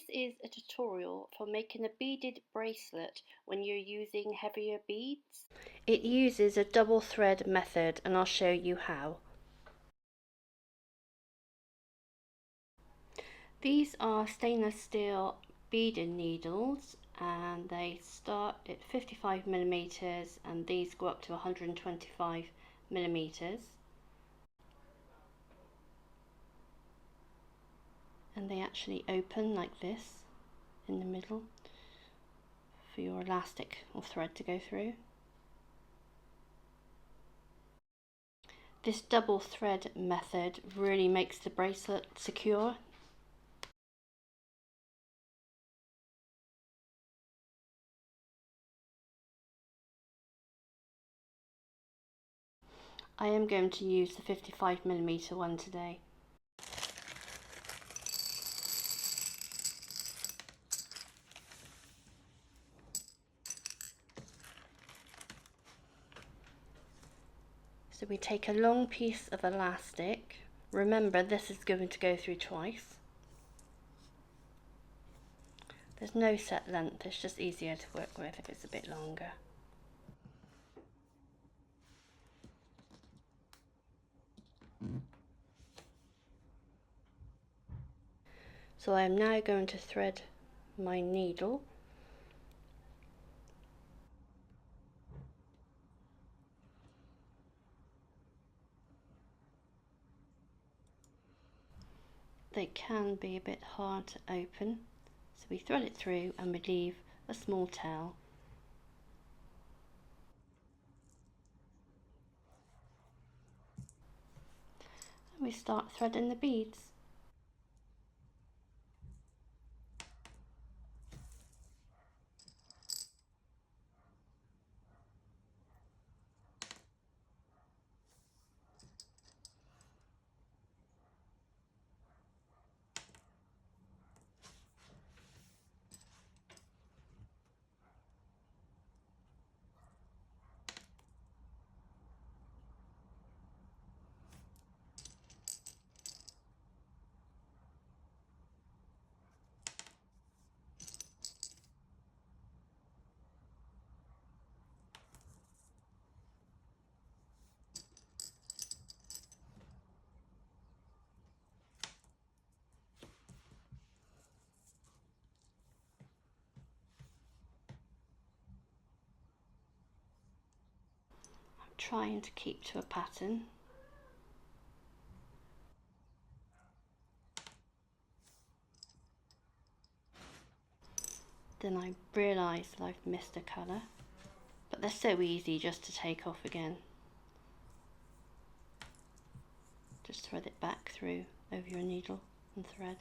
This is a tutorial for making a beaded bracelet when you're using heavier beads. It uses a double thread method and I'll show you how. These are stainless steel beading needles and they start at 55mm and these go up to 125mm. And they actually open like this in the middle for your elastic or thread to go through. This double thread method really makes the bracelet secure. I am going to use the 55mm one today. So we take a long piece of elastic. Remember, this is going to go through twice. There's no set length, it's just easier to work with if it's a bit longer. So I am now going to thread my needle. They can be a bit hard to open, so we thread it through and we leave a small tail. And we start threading the beads. Trying to keep to a pattern. Then I realise that I've missed a colour, but they're so easy just to take off again. Just thread it back through over your needle and thread.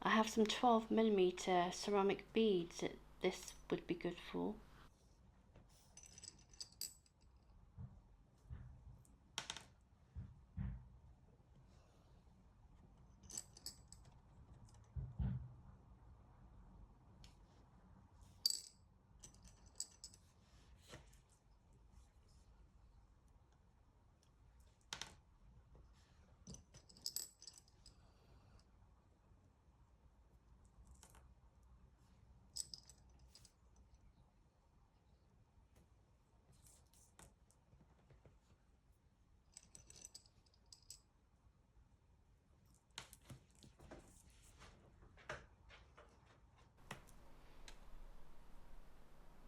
I have some 12mm ceramic beads that this would be good for.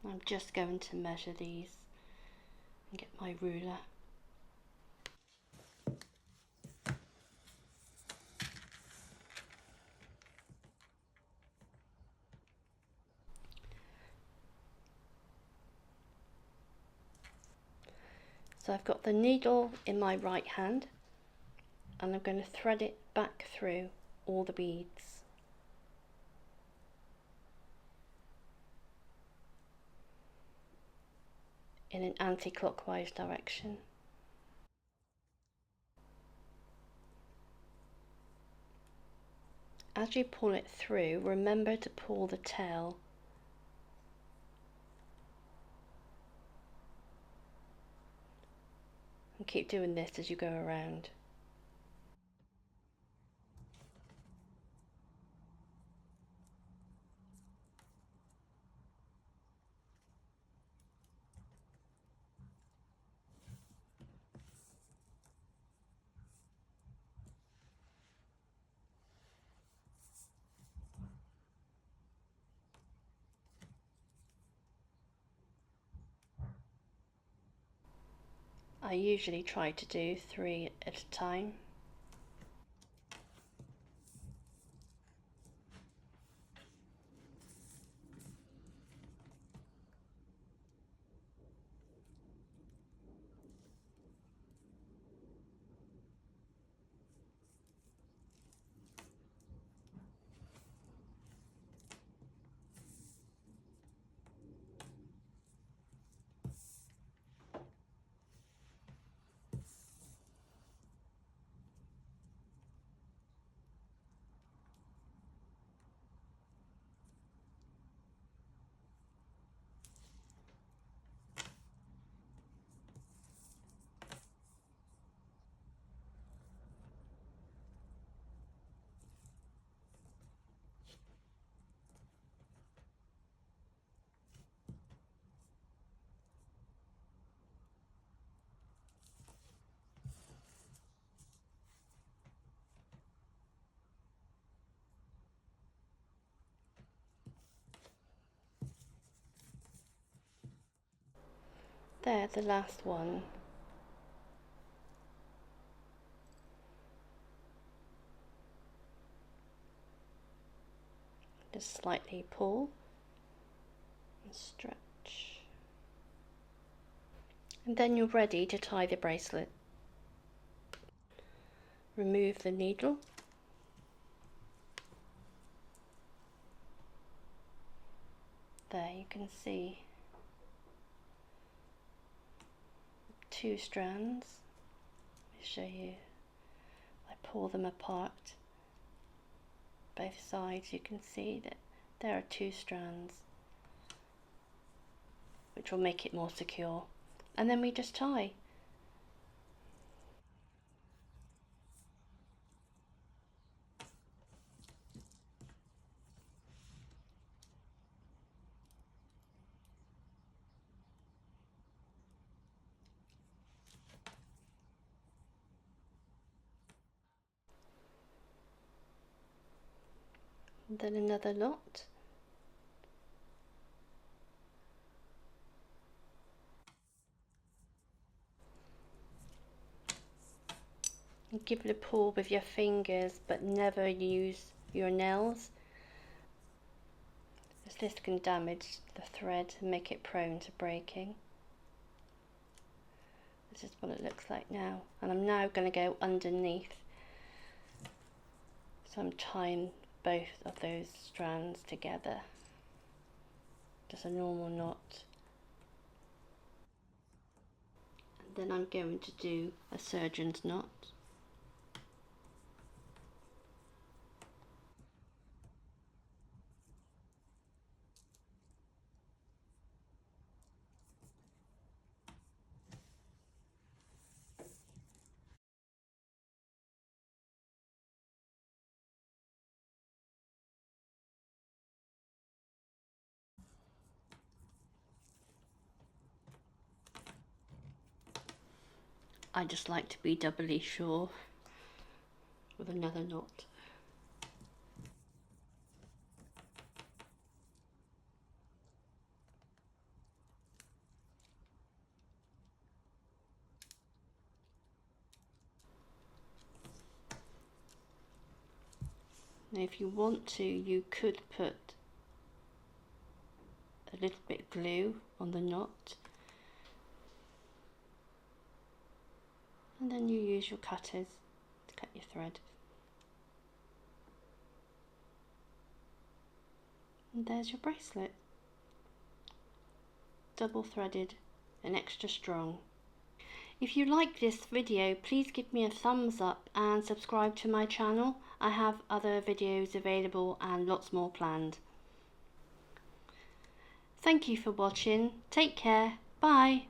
I'm just going to measure these and get my ruler. So I've got the needle in my right hand and I'm going to thread it back through all the beads. In an anti-clockwise direction. As you pull it through, remember to pull the tail. And keep doing this as you go around. I usually try to do 3 at a time. There, the last one. Just slightly pull and stretch. And then you're ready to tie the bracelet. Remove the needle. There you can see 2 strands. Let me show you. I pull them apart. Both sides you can see that there are 2 strands, which will make it more secure. And then we just tie. And then another knot. And give it a pull with your fingers, but never use your nails, as this can damage the thread and make it prone to breaking. This is what it looks like now, and I'm now going to go underneath. So I'm tying both of those strands together, just a normal knot. And then I'm going to do a surgeon's knot. I just like to be doubly sure with another knot. Now if you want to, you could put a little bit of glue on the knot, and then you use your cutters to cut your thread. And there's your bracelet, double threaded and extra strong. If you like this video, please give me a thumbs up and subscribe to my channel. I have other videos available and lots more planned. Thank you for watching. Take care. Bye.